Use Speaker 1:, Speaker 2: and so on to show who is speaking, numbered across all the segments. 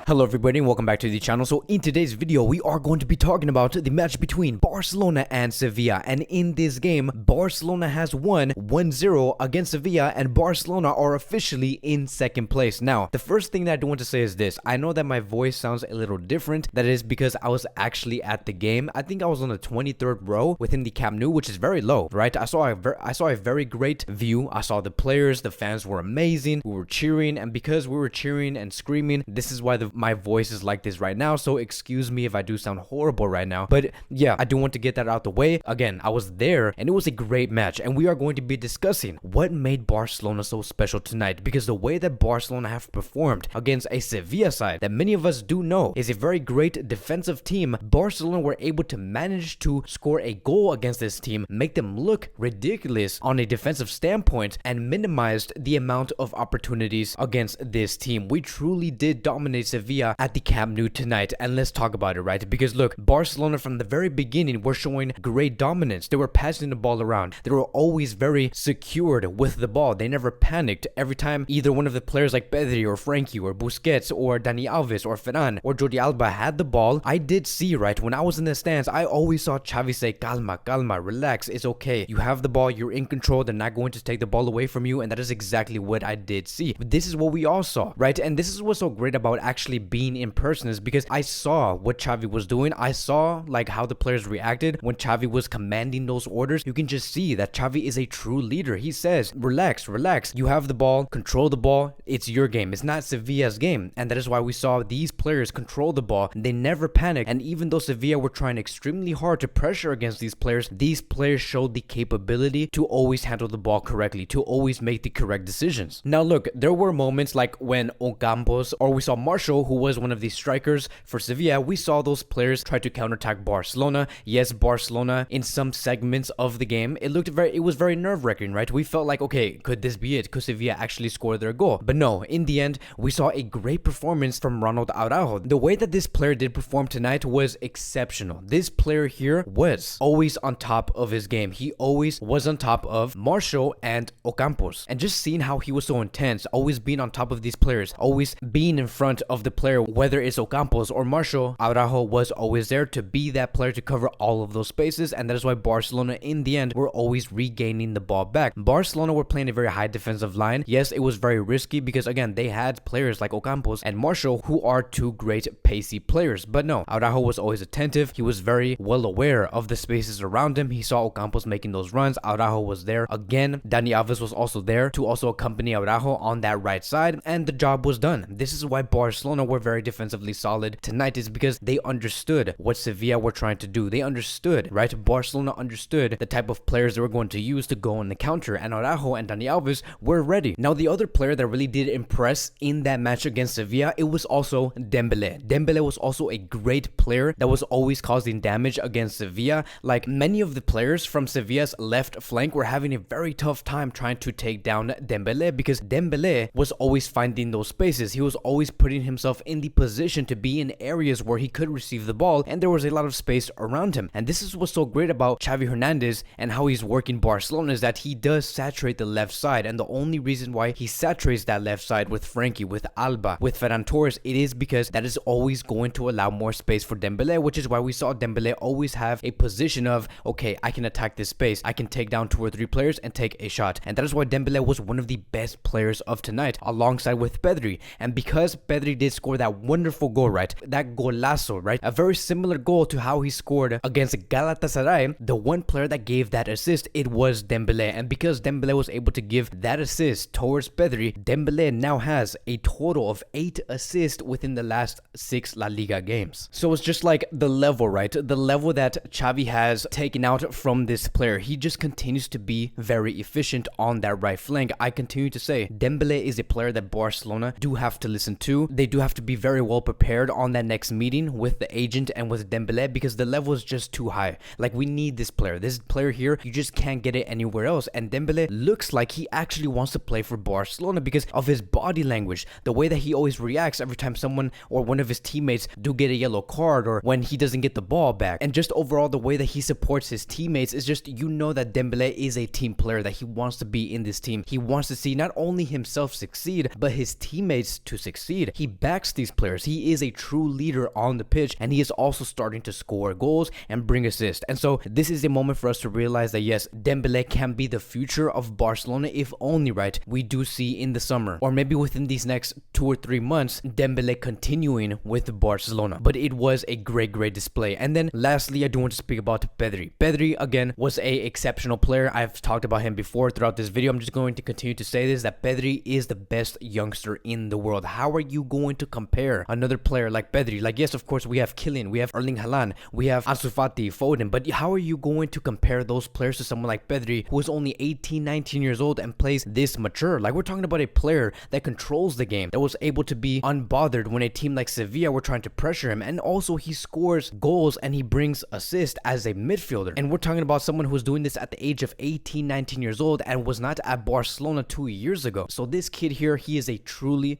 Speaker 1: Hello everybody and welcome back to the channel. So in today's video we are going to be talking about the match between Barcelona and Sevilla, and in this game Barcelona has won 1-0 against Sevilla and Barcelona are officially in second place. Now the first thing that I do want to say is this: I know that my voice sounds a little different. That is because I was actually at the game. I think I was on the 23rd row within the Camp Nou, which is very low, right? I saw a very great view. I saw the players, the fans were amazing, we were cheering, and because we were cheering and screaming, this is why my voice is like this right now, so excuse me if I do sound horrible right now. But yeah, I do want to get that out the way. Again, I was there and it was a great match, and we are going to be discussing what made Barcelona so special tonight, because the way that Barcelona have performed against a Sevilla side that many of us do know is a very great defensive team, Barcelona were able to manage to score a goal against this team, make them look ridiculous on a defensive standpoint, and minimized the amount of opportunities against this team. We truly did dominate Sevilla at the Camp Nou tonight, and let's talk about it, right? Because look, Barcelona from the very beginning were showing great dominance. They were passing the ball around. They were always very secured with the ball. They never panicked. Every time either one of the players like Pedri or Frankie or Busquets or Dani Alves or Ferran or Jordi Alba had the ball, I did see, right, when I was in the stands, I always saw Xavi say, calma, calma, relax, it's okay. You have the ball, you're in control, they're not going to take the ball away from you, and that is exactly what I did see. But this is what we all saw, right? And this is what's so great about actually being in person, is because I saw what Xavi was doing. I saw like how the players reacted when Xavi was commanding those orders. You can just see that Xavi is a true leader. He says, relax, relax, you have the ball, control the ball, it's your game, it's not Sevilla's game. And that is why we saw these players control the ball. They never panicked, and even though Sevilla were trying extremely hard to pressure against these players showed the capability to always handle the ball correctly, to always make the correct decisions. Now look, there were moments like when Ocampos, or we saw Marshall, who was one of the strikers for Sevilla, we saw those players try to counterattack Barcelona. Yes, Barcelona in some segments of the game, it was very nerve-wracking, right? We felt like, okay, could this be it? Could Sevilla actually score their goal? But no, in the end, we saw a great performance from Ronald Araujo. The way that this player did perform tonight was exceptional. This player here was always on top of his game. He always was on top of Marshall and Ocampos. And just seeing how he was so intense, always being on top of these players, always being in front of the player, whether it's Ocampos or Marshall, Araujo was always there to be that player to cover all of those spaces, and that is why Barcelona in the end were always regaining the ball back. Barcelona were playing a very high defensive line. Yes, it was very risky because again, they had players like Ocampos and Marshall who are two great pacey players, but no, Araujo was always attentive. He was very well aware of the spaces around him. He saw Ocampos making those runs. Araujo was there again. Dani Alves was also there to also accompany Araujo on that right side, and the job was done. This is why Barcelona were very defensively solid tonight, is because they understood what Sevilla were trying to do. They understood, right? Barcelona understood the type of players they were going to use to go on the counter, and Araujo and Dani Alves were ready. Now the other player that really did impress in that match against Sevilla, it was also Dembele. Dembele was also a great player that was always causing damage against Sevilla. Like many of the players from Sevilla's left flank were having a very tough time trying to take down Dembele, because Dembele was always finding those spaces. He was always putting himself in the position to be in areas where he could receive the ball, and there was a lot of space around him. And this is what's so great about Xavi Hernandez and how he's working Barcelona, is that he does saturate the left side, and the only reason why he saturates that left side with Frankie, with Alba, with Ferran Torres, it is because that is always going to allow more space for Dembele, which is why we saw Dembele always have a position of, okay, I can attack this space, I can take down 2 or 3 players and take a shot. And that is why Dembele was one of the best players of tonight, alongside with Pedri. And because Pedri did score that wonderful goal, right, that golazo, right, a very similar goal to how he scored against Galatasaray, the one player that gave that assist, it was Dembele. And because Dembele was able to give that assist towards Pedri, Dembele now has a total of 8 assists within the last 6 La Liga games. So it's just like the level, right, the level that Xavi has taken out from this player. He just continues to be very efficient on that right flank. I continue to say Dembele is a player that Barcelona do have to listen to. They do have to be very well prepared on that next meeting with the agent and with Dembele, because the level is just too high. Like, we need this player. This player here, you just can't get it anywhere else. And Dembele looks like he actually wants to play for Barcelona because of his body language, the way that he always reacts every time someone or one of his teammates do get a yellow card, or when he doesn't get the ball back. And just overall, the way that he supports his teammates is just, you know that Dembele is a team player, that he wants to be in this team. He wants to see not only himself succeed, but his teammates to succeed. He backs backs these players. He is a true leader on the pitch, and he is also starting to score goals and bring assists. And so this is a moment for us to realize that yes, Dembele can be the future of Barcelona if only, right, we do see in the summer or maybe within these next 2 or 3 months Dembele continuing with Barcelona. But it was a great display. And then lastly, I do want to speak about Pedri. Pedri again was a exceptional player. I've talked about him before throughout this video. I'm just going to continue to say this, that Pedri is the best youngster in the world. How are you going to compare another player like Pedri? Like, yes, of course, we have Kylian, we have Erling Haaland, we have Ansu Fati, Foden, but how are you going to compare those players to someone like Pedri, who is only 18, 19 years old and plays this mature? Like, we're talking about a player that controls the game, that was able to be unbothered when a team like Sevilla were trying to pressure him, and also he scores goals and he brings assists as a midfielder. And we're talking about someone who's doing this at the age of 18, 19 years old and was not at Barcelona 2 years ago. So this kid here, he is a truly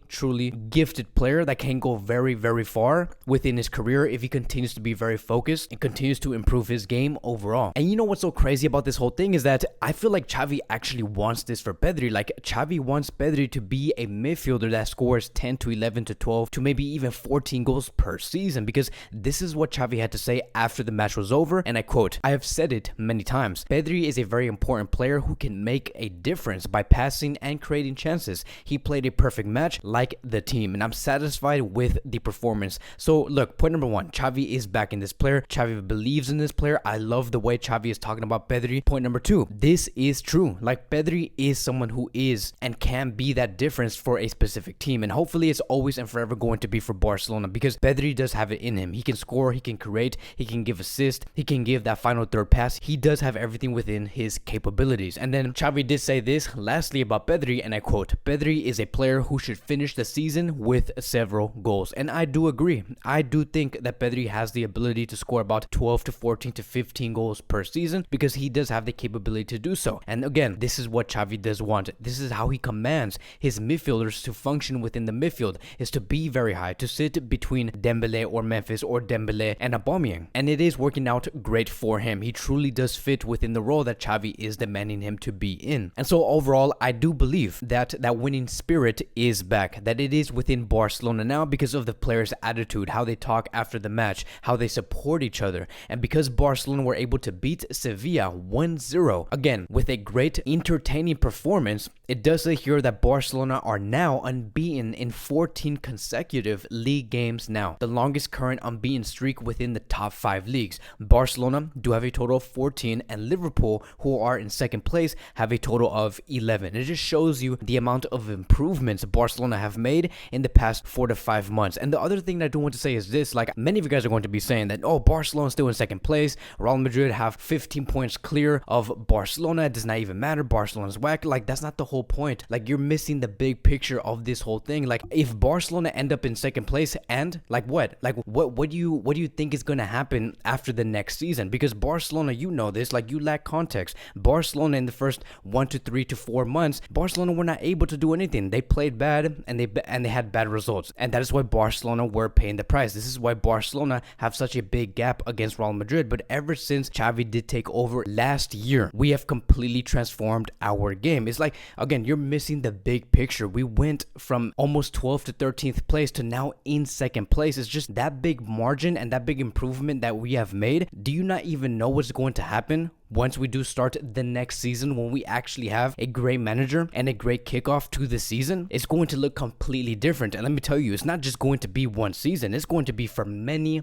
Speaker 1: gifted player that can go very far within his career if he continues to be very focused and continues to improve his game overall. And you know what's so crazy about this whole thing is that I feel like Xavi actually wants this for Pedri. Like, Xavi wants Pedri to be a midfielder that scores 10 to 11 to 12 to maybe even 14 goals per season, because this is what Xavi had to say after the match was over, and I quote, "I have said it many times. Pedri is a very important player who can make a difference by passing and creating chances. He played a perfect match like the team, and I'm satisfied with the performance." So look, point number one, Xavi is backing this player. Xavi believes in this player. I love the way Xavi is talking about Pedri. Point number two, this is true. Like, Pedri is someone who is and can be that difference for a specific team, and hopefully it's always and forever going to be for Barcelona, because Pedri does have it in him. He can score, he can create, he can give assist, he can give that final third pass. He does have everything within his capabilities. And then Xavi did say this lastly about Pedri, and I quote, "Pedri is a player who should finish the season with several goals." And I do agree. I do think that Pedri has the ability to score about 12 to 14 to 15 goals per season, because he does have the capability to do so. And again, this is what Xavi does want. This is how he commands his midfielders to function within the midfield, is to be very high, to sit between Dembele or Memphis or Dembele and Aubameyang. And it is working out great for him. He truly does fit within the role that Xavi is demanding him to be in. And so overall, I do believe that that winning spirit is back, that it is within Barcelona now because of the players' attitude, how they talk after the match, how they support each other. And because Barcelona were able to beat Sevilla 1-0, again, with a great entertaining performance, it does say here that Barcelona are now unbeaten in 14 consecutive league games now, the longest current unbeaten streak within the top 5 leagues. Barcelona do have a total of 14, and Liverpool, who are in second place, have a total of 11. It just shows you the amount of improvements Barcelona have made in the past 4 to 5 months. And the other thing that I do want to say is this, like, many of you guys are going to be saying that, oh, Barcelona's still in second place, Real Madrid have 15 points clear of Barcelona, it does not even matter, Barcelona's whack. Like, that's not the whole point. Like, you're missing the big picture of this whole thing. Like, if Barcelona end up in second place, and like what do you think is going to happen after the next season? Because Barcelona, you know this, like, you lack context. Barcelona in the first 1 to 3 to 4 months, Barcelona were not able to do anything. They played bad, and they had bad results, and that is why Barcelona were paying the price. This is why Barcelona have such a big gap against Real Madrid. But ever since Xavi did take over last year, we have completely transformed our game. It's like, again, you're missing the big picture. We went from almost 12th to 13th place to now in second place. It's just that big margin and that big improvement that we have made. Do you not even know what's going to happen once we do start the next season, when we actually have a great manager and a great kickoff to the season? It's going to look completely different. And let me tell you, it's not just going to be one season. It's going to be for many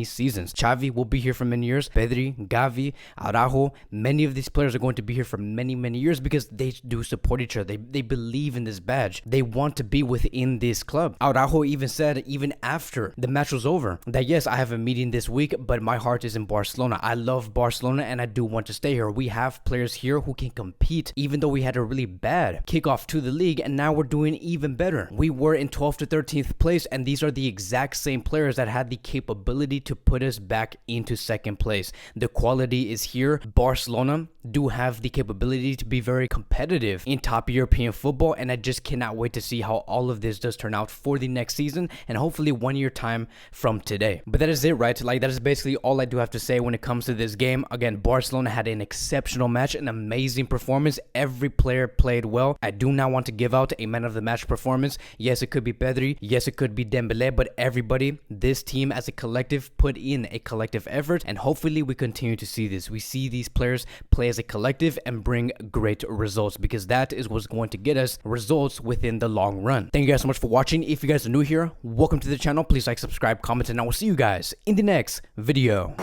Speaker 1: seasons. Xavi will be here for many years. Pedri, Gavi, Araujo, many of these players are going to be here for many years, because they do support each other. They believe in this badge. They want to be within this club. Araujo even said, even after the match was over, that yes, I have a meeting this week, but my heart is in Barcelona. I love Barcelona, and I do want to stay here. We have players here who can compete, even though we had a really bad kickoff to the league, and now we're doing even better. We were in 12th to 13th place, and these are the exact same players that had the capability to put us back into second place. The quality is here. Barcelona do have the capability to be very competitive in top European football, and I just cannot wait to see how all of this does turn out for the next season, and hopefully 1 year time from today. But that is it, right? Like, that is basically all I do have to say when it comes to this game. Again, Barcelona had an exceptional match, an amazing performance. Every player played well. I do not want to give out a man of the match performance. Yes, it could be Pedri. Yes, it could be Dembele, but everybody, this team as a collective, put in a collective effort, and hopefully we continue to see this. We see these players play as a collective and bring great results, because that is what's going to get us results within the long run. Thank you guys so much for watching. If you guys are new here, welcome to the channel. Please like, subscribe, comment, and I will see you guys in the next video.